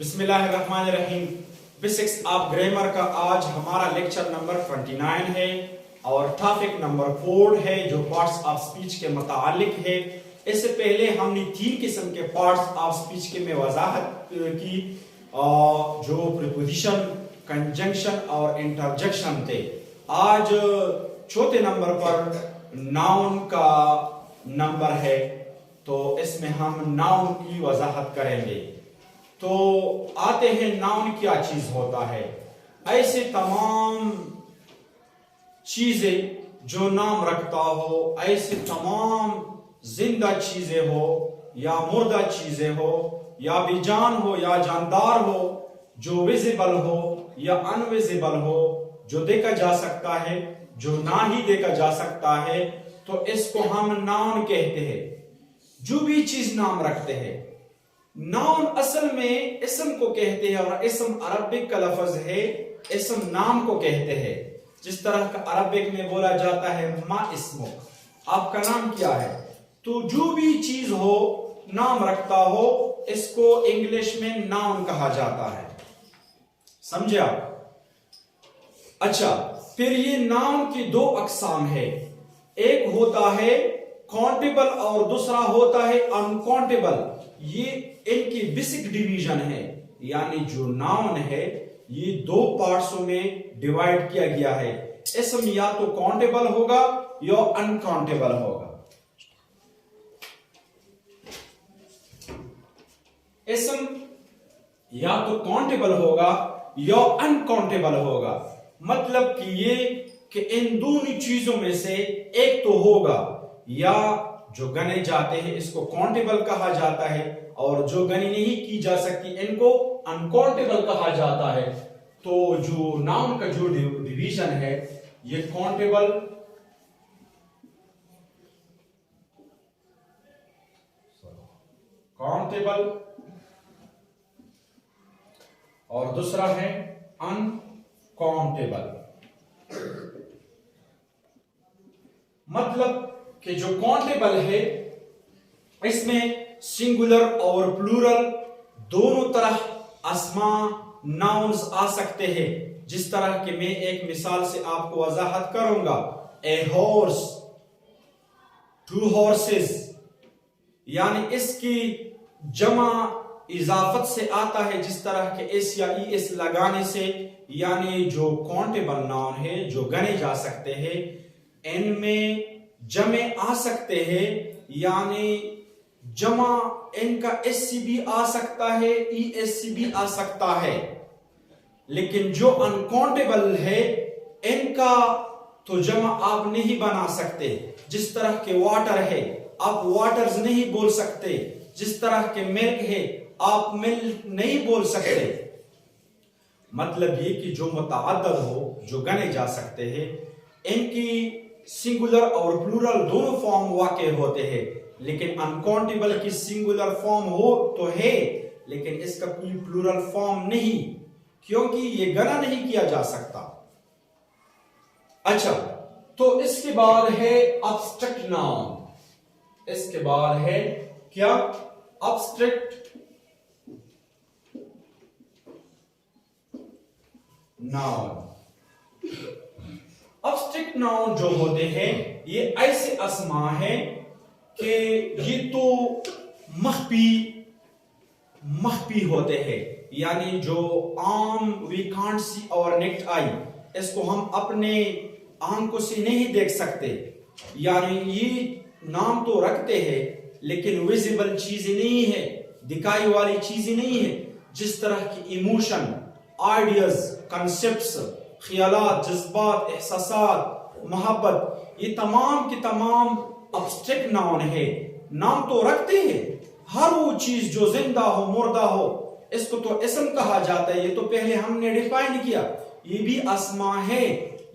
बिस्मिल्लाहिर्रहमानिर्रहीम। Physics of grammar का आज हमारा लेक्चर नंबर 29 है और टॉपिक नंबर 4 है जो पार्ट्स ऑफ स्पीच के मुतालिक है। इससे पहले हमने 3 किस्म के पार्ट्स ऑफ स्पीच के में वजाहत की, जो प्रीपोजिशन, कंजंक्शन और इंटरजेक्शन थे। आज चौथे नंबर पर नाउन का नंबर है, तो इसमें हम नाउन की वजाहत करेंगे। तो आते हैं, नाउन क्या चीज होता है। ऐसे तमाम चीजें जो नाम रखता हो, ऐसे तमाम जिंदा चीजें हो या मुर्दा चीजें हो या बेजान हो या जानदार हो, जो विजिबल हो या अनविजिबल हो, जो देखा जा सकता है, जो ना ही देखा जा सकता है, तो इसको हम नाउन कहते हैं। जो भी चीज नाम रखते हैं, नाउन असल में इसम को कहते हैं और इसम अरबिक का लफ्ज है, इसम नाम को कहते हैं। जिस तरह का अरबिक में बोला जाता है मा इस्मुक, आपका नाम क्या है। तो जो भी चीज हो नाम रखता हो, इसको इंग्लिश में नाउन कहा जाता है। समझे आप? अच्छा, फिर ये नाउन की दो अकसाम है। एक होता है काउंटेबल और दूसरा होता है अनकाउंटेबल। ये इनकी बेसिक डिवीजन है, यानी जो नाउन है ये दो पार्ट्सों में डिवाइड किया गया है। इसम या तो काउंटेबल होगा या अनकाउंटेबल होगा। इसम या तो काउंटेबल होगा या अनकाउंटेबल होगा। मतलब कि ये कि इन दोनों चीजों में से एक तो होगा, या जो गने जाते हैं इसको काउंटेबल कहा जाता है, और जो गनी नहीं की जा सकती इनको अनकाउंटेबल कहा जाता है। तो जो नाउन का जो डिवीजन है, ये काउंटेबल और दूसरा है अनकाउंटेबल। मतलब कि जो काउंटेबल है इसमें सिंगुलर और प्लूरल दोनों तरह अस्मा नाउन्स आ सकते हैं। जिस तरह के मैं एक मिसाल से आपको वजाहत करूंगा, ए हॉर्स, 2 हॉर्सेस, यानी इसकी जमा इजाफत से आता है, जिस तरह के एस या ई एस लगाने से। यानी जो काउंटेबल नाउन है, जो गने जा सकते हैं, इनमें जमे आ सकते हैं, यानी जमा इनका एससी भी आ सकता है, ईएससी भी आ सकता है। लेकिन जो अनकाउंटेबल है, इनका तो जमा आप नहीं बना सकते। जिस तरह के वाटर है, आप वाटर्स नहीं बोल सकते। जिस तरह के मिल्क है, आप मिल्क नहीं बोल सकते। मतलब ये कि जो मुतअद्दिद हो, जो गने जा सकते हैं, इनकी सिंगुलर और प्लूरल दोनों फॉर्म वाक़े होते हैं। लेकिन अनकाउंटेबल की सिंगुलर फॉर्म हो तो है, लेकिन इसका कोई प्लूरल फॉर्म नहीं, क्योंकि ये गना नहीं किया जा सकता। अच्छा, तो इसके बाद है एब्स्ट्रैक्ट नाउन। इसके बाद है क्या? Abstract noun. एब्स्ट्रैक्ट नाउन जो होते हैं, ये ऐसे अस्मा है कि ये तो मख्फी होते हैं। यानी जो आम वी कांट सी और नेक्ट आई, इसको हम अपने आंखों से नहीं देख सकते। यानी ये नाम तो रखते हैं, लेकिन विजिबल चीजें नहीं है, दिखाई वाली चीजें नहीं है। जिस तरह की इमोशन, आइडियाज, कंसेप्ट्स, ख्यालात, जज्बात, एहसासात, मोहब्बत, ये तमाम की तमाम एब्स्ट्रैक्ट नाउन है। नाम तो रखते हैं, हर वो चीज जो जिंदा हो, मुर्दा हो, इसको तो इसम कहा जाता है। ये तो पहले हमने डिफाइन किया। ये भी अस्मा है,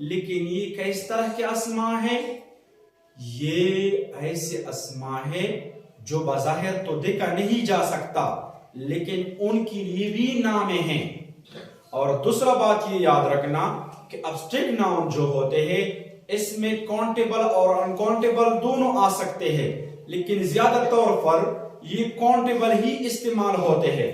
लेकिन ये किस तरह के अस्मा है? ये ऐसे अस्मा है जो बाज़ाहिर तो देखा नहीं जा सकता, लेकिन उनके लिए भी नामे हैं। और दूसरा बात ये याद रखना कि एब्स्ट्रैक्ट नाउन जो होते हैं, इसमें काउंटेबल और अनकाउंटेबल दोनों आ सकते हैं, लेकिन ज्यादा तौर पर ये काउंटेबल ही इस्तेमाल होते हैं।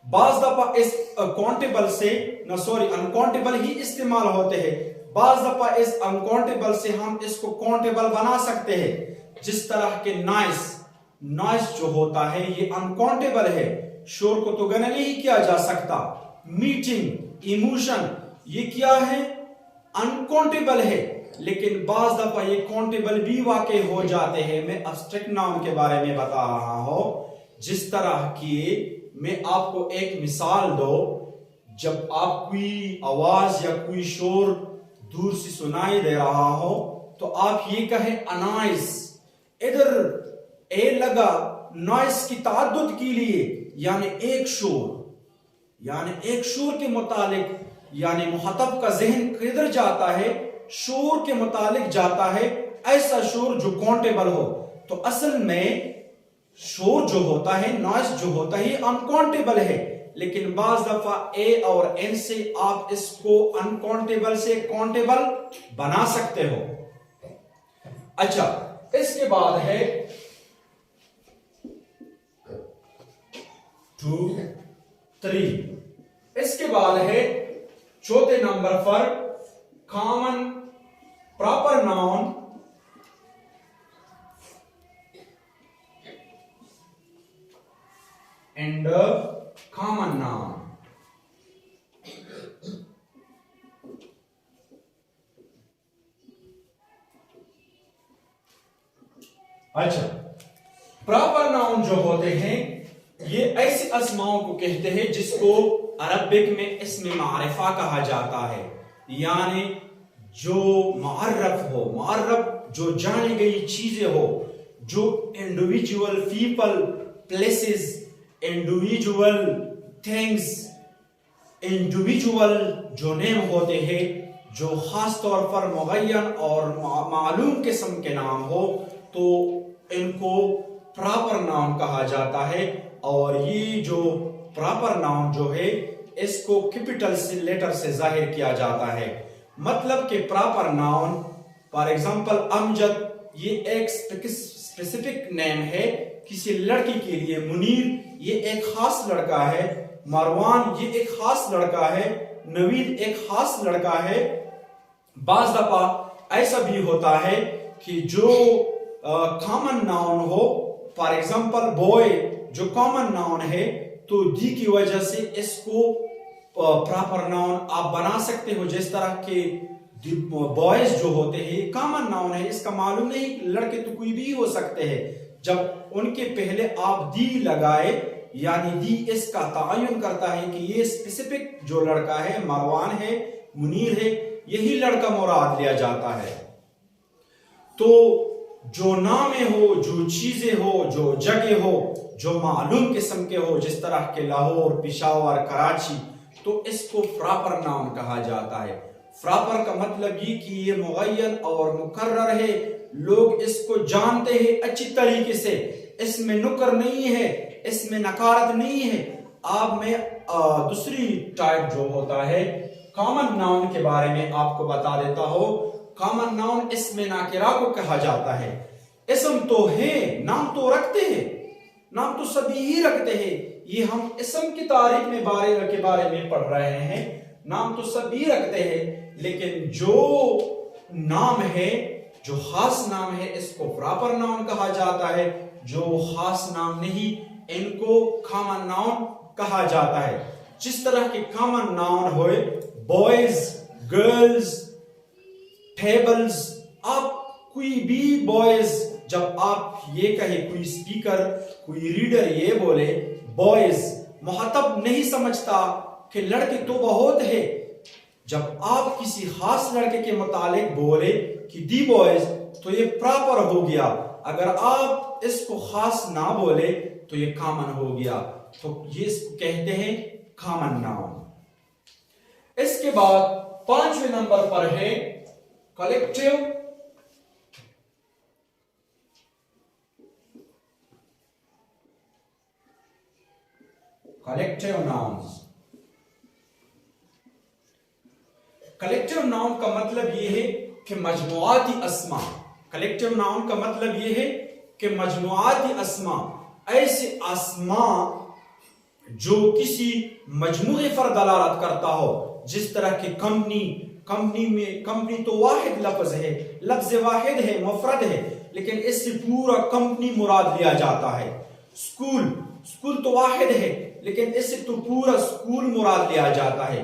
बाज दफा इस काउंटेबल से न सॉरी अनकाउंटेबल ही इस्तेमाल होते हैं, बाज दफा इस अनकाउंटेबल से हम इसको काउंटेबल बना सकते हैं। जिस तरह के नॉइस जो होता है ये अनकाउंटेबल है, शोर को तो गणना नहीं किया जा सकता। मीटिंग, इमोशन, ये क्या है, अनकाउंटेबल है, लेकिन बाज दफा ये काउंटेबल भी वाकई हो जाते हैं। मैं एब्स्ट्रैक्ट नाउन के बारे में बता रहा हूं। जिस तरह की मैं आपको एक मिसाल दो, जब आप कोई आवाज या कोई शोर दूर से सुनाई दे रहा हो तो आप ये कहें अनॉइस, इधर ए लगा नॉइस की ताद्दुद के लिए, यानी एक शोर के मुतालिक, यानी मुखातब का जहन किधर जाता है, शोर के मुतालिक जाता है, ऐसा शोर जो काउंटेबल हो। तो असल में शोर जो होता है, नॉइस जो होता है, अनकाउंटेबल है, लेकिन बाज दफा ए और एन से आप इसको अनकाउंटेबल से काउंटेबल बना सकते हो। अच्छा, इसके बाद है 2, 3। इसके बाद है चौथे नंबर पर common proper noun and common noun. अच्छा, प्रॉपर नाउन जो होते हैं ये ऐसे अस्माओं को कहते हैं जिसको अरबिक में इस्म मारिफा कहा जाता है, यानी जो मुअर्रफ हो, मुअर्रफ जो जानी गई चीजें हो, जो individual people, places, individual things, individual जो नेम होते हैं, जो खास तौर पर मुअय्यन और मालूम किस्म के नाम हो, तो इनको प्रॉपर नाउन कहा जाता है। और ये जो प्रॉपर नाउन जो है इसको कैपिटल से लेटर से जाहिर किया जाता है। मतलब कि proper noun, for example Amjad, ये एक स्पेसिफिक नेम है किसी लड़की के लिए। मुनीर ये एक खास लड़का है, मरवान ये एक खास लड़का है, नवीद एक खास लड़का है। बाज दफा ऐसा भी होता है कि जो कॉमन नाउन हो, फॉर एग्जांपल बॉय जो कॉमन नाउन है, तो दी की वजह से इसको प्रॉपर नाउन आप बना सकते हो। जिस तरह के बॉयज जो होते हैं कॉमन नाउन है, इसका मालूम नहीं, लड़के तो कोई भी हो सकते हैं। जब उनके पहले आप दी लगाए, यानी दी इसका तायुन करता है कि ये स्पेसिफिक जो लड़का है, मरवान है, मुनीर है, यही लड़का मुराद लिया जाता है। तो जो नामे हो, जो चीजें हो, जो जगह हो, जो मालूम किस्म के हो, जिस तरह के लाहौर, पेशावर, कराची, तो इसको प्रॉपर नाउन कहा जाता है। प्रॉपर का मतलब ये कि ये मुअय्यन और मुकर्रर है, लोग इसको जानते हैं अच्छी तरीके से, इसमें नुकर नहीं है, इसमें नकारत नहीं है। अब मैं दूसरी टाइप जो होता है कॉमन नाउन के बारे में आपको बता देता हूं। कॉमन नाउन इसमें नाकिरा को कहा जाता है। इसम तो है, नाम तो रखते हैं, नाम तो सभी ही रखते हैं। ये हम इसम की तारीख में के बारे में पढ़ रहे हैं, नाम तो सभी रखते हैं, लेकिन जो नाम है, जो खास नाम है, इसको प्रॉपर नाउन कहा जाता है। जो खास नाम नहीं, इनको कॉमन नाउन कहा जाता है। जिस तरह के कॉमन नाउन होए, बॉयज, गर्ल्स, टेबल्स, आप कोई भी बॉयज, जब आप ये कहे, कोई स्पीकर, कोई रीडर ये बोले बॉयज, मुखातब नहीं समझता कि लड़के तो बहुत है। जब आप किसी खास लड़के के मुतालिक बोले कि दी बॉयज, तो ये प्रॉपर हो गया। अगर आप इसको खास ना बोले तो ये कॉमन हो गया। तो ये कहते हैं कॉमन नाउन। इसके बाद 5वें नंबर पर है कलेक्टिव नाउन्स। कलेक्टिव नाउन का मतलब यह है कि मजमुआती अस्मा। कलेक्टिव नाउन का मतलब यह है कि मजमुआती अस्मा, ऐसे अस्मा जो किसी मजमूए पर दलालत करता हो, जिस तरह की कंपनी तो वाहिद लफ्ज है, लफ्ज वाहिद है, मुफरद है, लेकिन इससे पूरा कंपनी मुराद लिया जाता है। स्कूल तो वाहिद है, लेकिन इससे तो पूरा स्कूल मुराद लिया जाता है।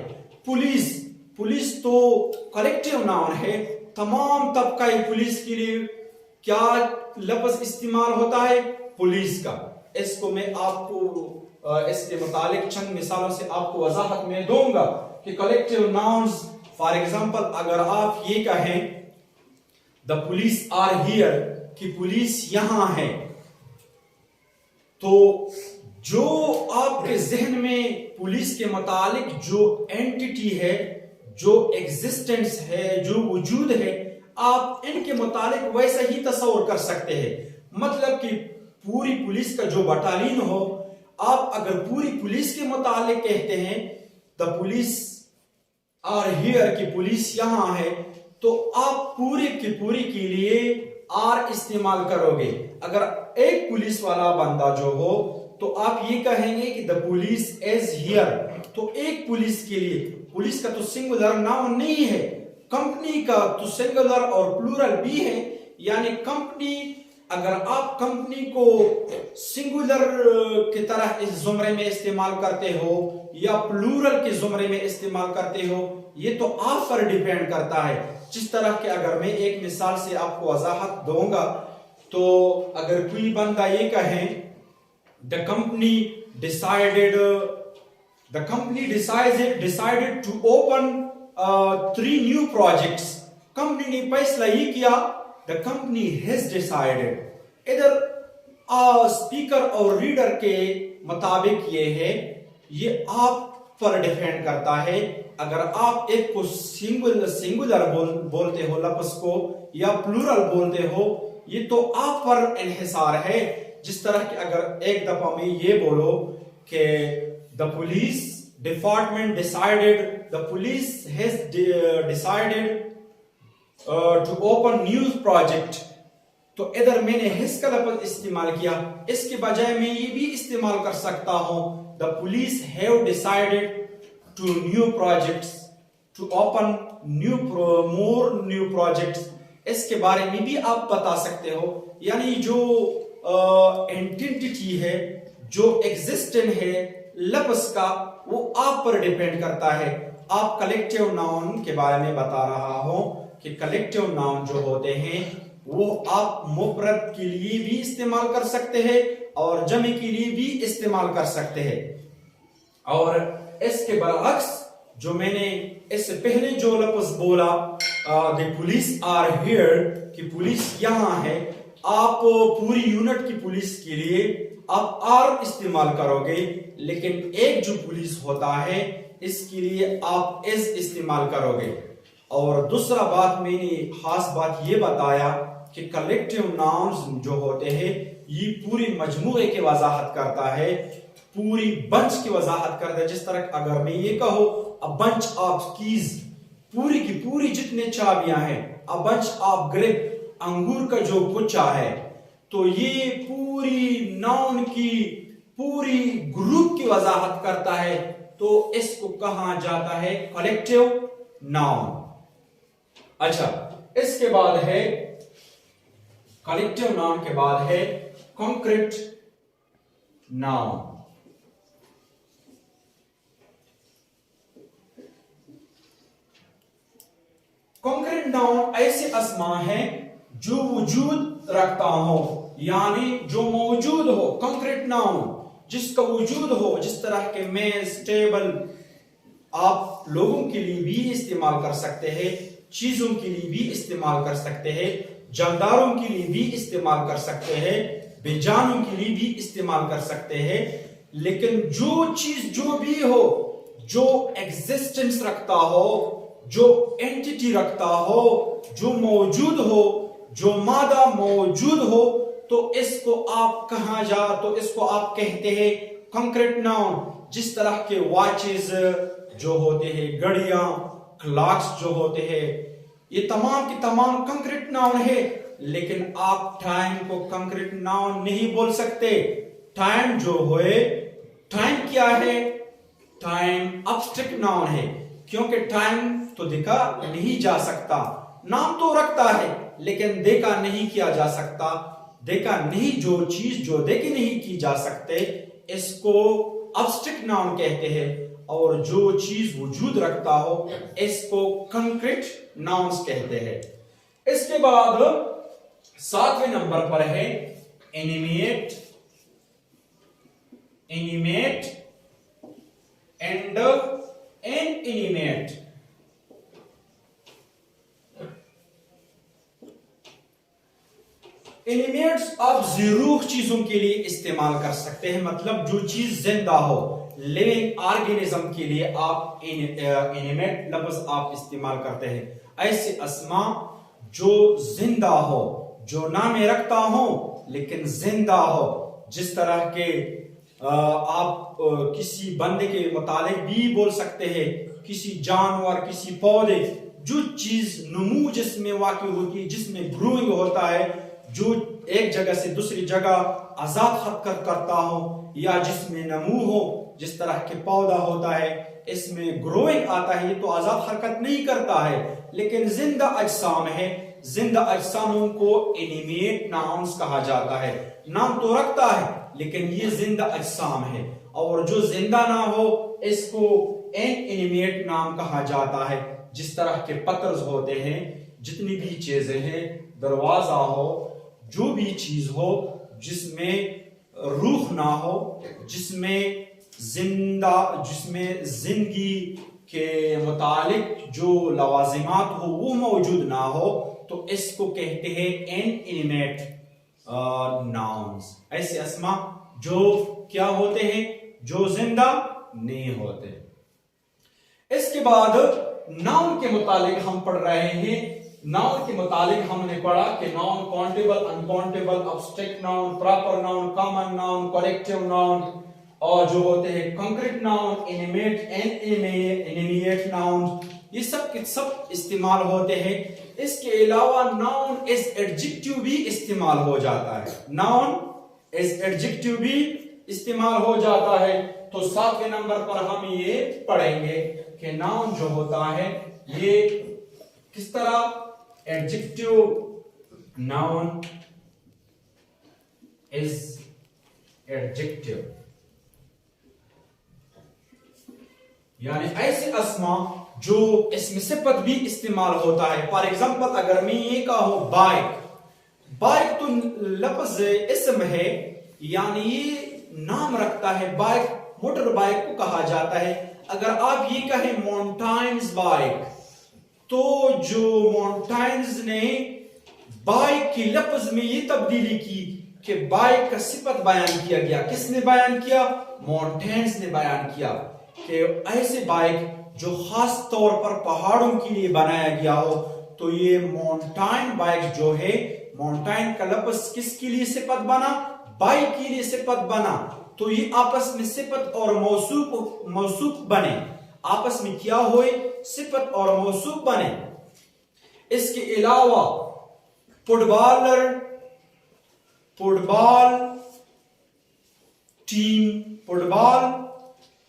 पुलिस तो कलेक्टिव नाउन है, तमाम तबका पुलिस के लिए क्या लफ्ज इस्तेमाल होता है? पुलिस का। इसको मैं आपको इसके मुतालिक चंद मिसालों से आपको वजाहत में दूंगा कि कलेक्टिव नाउन्स, फॉर एग्जांपल अगर आप ये कहें द पुलिस आर हियर, कि पुलिस यहां है, तो जो आपके जहन में पुलिस के मुतालिक जो एंटिटी है, जो एग्जिस्टेंस है, जो वजूद है, आप इनके मुतालिक वैसा ही तस्वर कर सकते हैं। मतलब कि पूरी पुलिस का जो बटालियन हो, आप अगर पूरी पुलिस के मुतालिक कहते हैं द पुलिस आर हियर, की पुलिस यहां है, तो आप पूरी की पूरी के लिए आर इस्तेमाल करोगे। अगर एक पुलिस वाला बंदा जो हो, तो आप ये कहेंगे कि द पुलिस इज हियर। तो एक पुलिस के लिए, पुलिस का तो सिंगुलर नाउन नहीं है, कंपनी का तो सिंगुलर और प्लूरल भी है। यानी कंपनी, अगर आप कंपनी को सिंगुलर की तरह इस जुमरे में इस्तेमाल करते हो या प्लूरल के जुमरे में इस्तेमाल करते हो, ये तो आप पर डिपेंड करता है। जिस तरह के, अगर मैं एक मिसाल से आपको वजाहत दूंगा, तो अगर कोई बंदा ये कहे the company decided to open 3 new projects, company ने फैसला ये किया, द कंपनी हैज डिसाइडेड। इधर स्पीकर और रीडर के मुताबिक ये है, ये आप पर डिपेंड करता है। अगर आप एक को सिंगुलर बोलते हो लफ्ज को, या प्लूरल बोलते हो, ये तो आप पर इन्हिसार है। जिस तरह कि अगर एक दफा में ये बोलो कि the police department decided, the police has decided to open new project, तो इधर मैंने हिज का लफ्ज इस्तेमाल किया। इसके बजाय मैं ये भी इस्तेमाल कर सकता हूं the police have decided to new projects, to open more new projects. इसके बारे में भी आप बता सकते हो। यानी जो एंटिटी है, जो एग्जिस्टेंट है लफ्ज का, वो आप पर डिपेंड करता है। आप कलेक्टिव नाउन के बारे में बता रहा हूं कि कलेक्टिव नाउन जो होते हैं वो आप मुफरद के लिए भी इस्तेमाल कर सकते हैं और जमे के लिए भी इस्तेमाल कर सकते हैं। और इसके बरअक्स जो मैंने इससे पहले जो लफ्ज बोला द पुलिस आर हियर, कि पुलिस यहां है, आप पूरी यूनिट की पुलिस के लिए आप आर इस्तेमाल करोगे, लेकिन एक जो पुलिस होता है इसके लिए आप इज इस्तेमाल करोगे। और दूसरा बात, मैंने खास बात ये बताया कि कलेक्टिव नाउन्स जो होते हैं ये पूरी मजमूए की वजाहत करता है, पूरी बंच की वजाहत करता है। जिस तरह अगर मैं ये कहूं अ बंच ऑफ कीज, पूरी की पूरी जितने चाबियां हैं, अ बंच ऑफ ग्रेप, अंगूर का जो गुच्छा है, तो ये पूरी नाउन की पूरी ग्रुप की वजाहत करता है। तो इसको कहा जाता है कलेक्टिव नाउन। अच्छा, इसके बाद है कलेक्टिव नाउन के बाद है कॉन्क्रीट नाउन। कॉन्क्रीट नाउन ऐसे अस्मा है जो वजूद रखता हो, यानी जो मौजूद हो। कॉन्क्रीट नाउन जिसका वजूद हो, जिस तरह के मेज, टेबल, आप लोगों के लिए भी इस्तेमाल कर सकते हैं, चीजों के लिए भी इस्तेमाल कर सकते हैं, जानदारों के लिए भी इस्तेमाल कर सकते हैं, बेजानों के लिए भी इस्तेमाल कर सकते हैं। लेकिन जो चीज जो भी हो, जो एग्जिस्टेंस रखता हो, जो एंटिटी रखता हो, जो मौजूद हो, जो मादा मौजूद हो, तो इसको आप इसको आप कहते हैं कॉन्क्रीट नाउन। जिस तरह के वॉचेस जो होते हैं, घड़ियां, क्लॉक्स जो होते हैं, ये तमाम की तमाम कॉन्क्रीट नाउन है। लेकिन आप टाइम को कॉन्क्रीट नाउन नहीं बोल सकते। टाइम जो है टाइम क्या है? टाइम एब्स्ट्रैक्ट नाउन है, क्योंकि टाइम तो देखा नहीं जा सकता, नाम तो रखता है लेकिन देखा नहीं किया जा सकता। देखा नहीं, जो चीज जो देखी नहीं की जा सकते इसको एब्स्ट्रैक्ट नाउन कहते हैं, और जो चीज वजूद रखता हो इसको कंक्रीट नाउन्स कहते हैं। इसके बाद 7वें नंबर पर है animate, animate and inanimate. Animates आप जरूर चीजों के लिए इस्तेमाल कर सकते हैं, मतलब जो चीज जिंदा हो, लिविंग ऑर्गेनिज्म के लिए आप एनिमेट लफ्ज आप इस्तेमाल करते हैं। ऐसे अस्मा जो जिंदा हो, जो नाम रखता हो लेकिन जिंदा हो, जिस तरह के आप किसी बंदे के मुतालिक भी बोल सकते हैं, किसी जानवर, किसी पौधे, जो चीज नमू जिसमें वाक़ई होती है, जिसमें ग्रोइंग होता है, जो एक जगह से दूसरी जगह आजाद हरकत करता हो, या जिसमें नमू हो, जिस तरह के पौधा होता है इसमें ग्रोइंग आता है, ये तो आजाद हरकत नहीं करता है लेकिन जिंदा अजसाम है। जिंदा अजसामों को एनिमेट नाउन्स कहा जाता है। नाम तो रखता है लेकिन ये जिंदा अजसाम है, और जो जिंदा ना हो इसको इनएनिमेट नाम कहा जाता है। जिस तरह के पत्थर होते हैं, जितनी भी चीजें हैं, दरवाजा हो, जो भी चीज हो जिसमें रूह ना हो, जिसमें जिंदगी के मुतालिक जो लवाजिमात हो वो मौजूद ना हो, तो इसको कहते हैं इनएनिमेट नाउन्स। ऐसे अस्मा जो क्या होते हैं, जो जिंदा नहीं होते। इसके बाद नाउन के मुतालिक हम पढ़ रहे हैं। नाउन के मुतालिक हमने पढ़ा कि noun countable, uncountable, abstract noun, proper noun, common noun, collective noun, और जो होते हैं concrete noun, animate and inanimate noun, ये सब के सब इस्तेमाल होते हैं। इसके अलावा नाउन एज एडजेक्टिव भी इस्तेमाल हो जाता है। नाउन एज एडजेक्टिव भी इस्तेमाल हो जाता है। तो 7वें नंबर पर हम ये पढ़ेंगे कि नाउन जो होता है ये किस तरह एडजेक्टिव नाउन इज एडजेक्टिव, यानी ऐसे अस्मा जो इसमें सिफत भी इस्तेमाल होता है। फॉर एग्जांपल अगर मैं ये कहूं बाइक, बाइक तो लफ्ज इस्म है, यानी ये नाम रखता है। बाइक मोटर बाइक को कहा जाता है। अगर आप ये कहें माउंटेन्स बाइक, तो जो माउंटेन्स ने बाइक की लफ्ज में ये तब्दीली की कि बाइक का सिफत बयान किया गया। किसने बयान किया? माउंटेन्स ने बयान किया कि ऐसे बाइक जो खास तौर पर पहाड़ों के लिए बनाया गया हो, तो ये माउंटेन बाइक जो है, माउंटेन का लफ्ज किसके लिए सिफत बना? बाइक के लिए सिफत बना। तो ये आपस में सिफत और मौसूफ बने, आपस में क्या हुए? सिफत और मौसूफ बने। इसके अलावा फुटबॉलर, फुटबॉल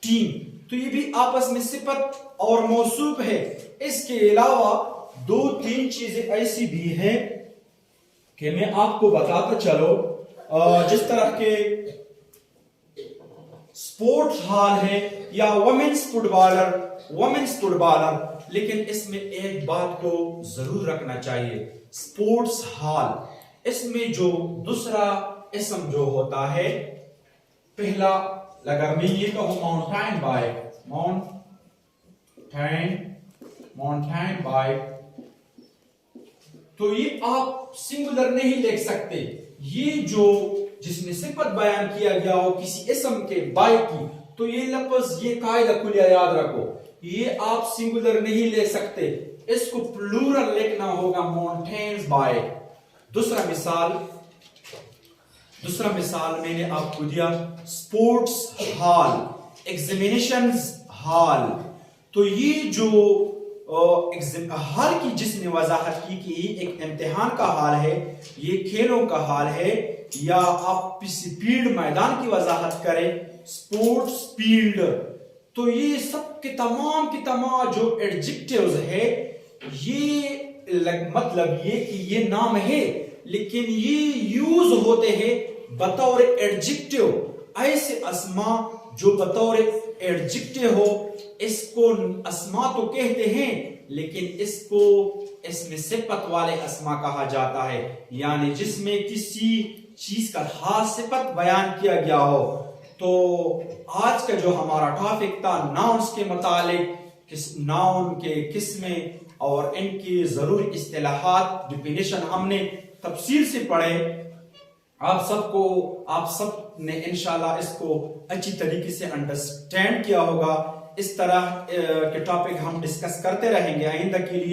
टीम, तो ये भी आपस में सिफत और मौसूफ है। इसके अलावा 2-3 चीजें ऐसी भी हैं कि मैं आपको बताता चलो, जिस तरह के स्पोर्ट्स हॉल है या वुमेन्स फुटबॉलर, लेकिन इसमें एक बात को जरूर रखना चाहिए। स्पोर्ट्स हॉल, इसमें जो दूसरा इसम जो होता है, पहला अगर मैं ये कहूं माउंटेन बाइक, तो ये आप सिंगुलर नहीं लिख सकते। ये जो जिसमें सिफत बयान किया गया हो किसी इसम के बाइक की, तो ये लफ्ज, ये कायदा कुलिया याद रखो, ये आप सिंगुलर नहीं ले सकते, इसको प्लूरल लिखना होगा, माउंटेन्स बाइक। दूसरा मिसाल मैंने आपको दिया स्पोर्ट्स हॉल, एग्जामिनेशंस हॉल। तो ये जो हॉल की जिसने वजाहत की कि एक इम्तिहान का हाल है, ये खेलों का हाल है, या आप किसी भीड़ मैदान की वजाहत करें, स्पोर्ट्स फील्ड। तो ये सब के तमाम जो एडजेक्टिव्स है, ये मतलब ये कि ये नाम है लेकिन ये यूज होते हैं बतौर एडजेक्टिव। ऐसे अस्मा जो बतौर एडजेक्टिव हो, इसको अस्मा तो कहते हैं लेकिन इसमें सिफत वाले अस्मा कहा जाता है, यानी जिसमें किसी चीज का खास सिफत बयान किया गया हो। तो आज का जो हमारा टॉपिक था नाउन्स के मुतालिक, नाउन के किस्में और इनकी जरूरी इस्तिलाहात, डिफिनेशन हमने तफसील से पढ़े। आप सब ने इंशाल्लाह इसको अच्छी तरीके से अंडरस्टैंड किया होगा। इस तरह के टॉपिक हम डिस्कस करते रहेंगे आइंदा के लिए।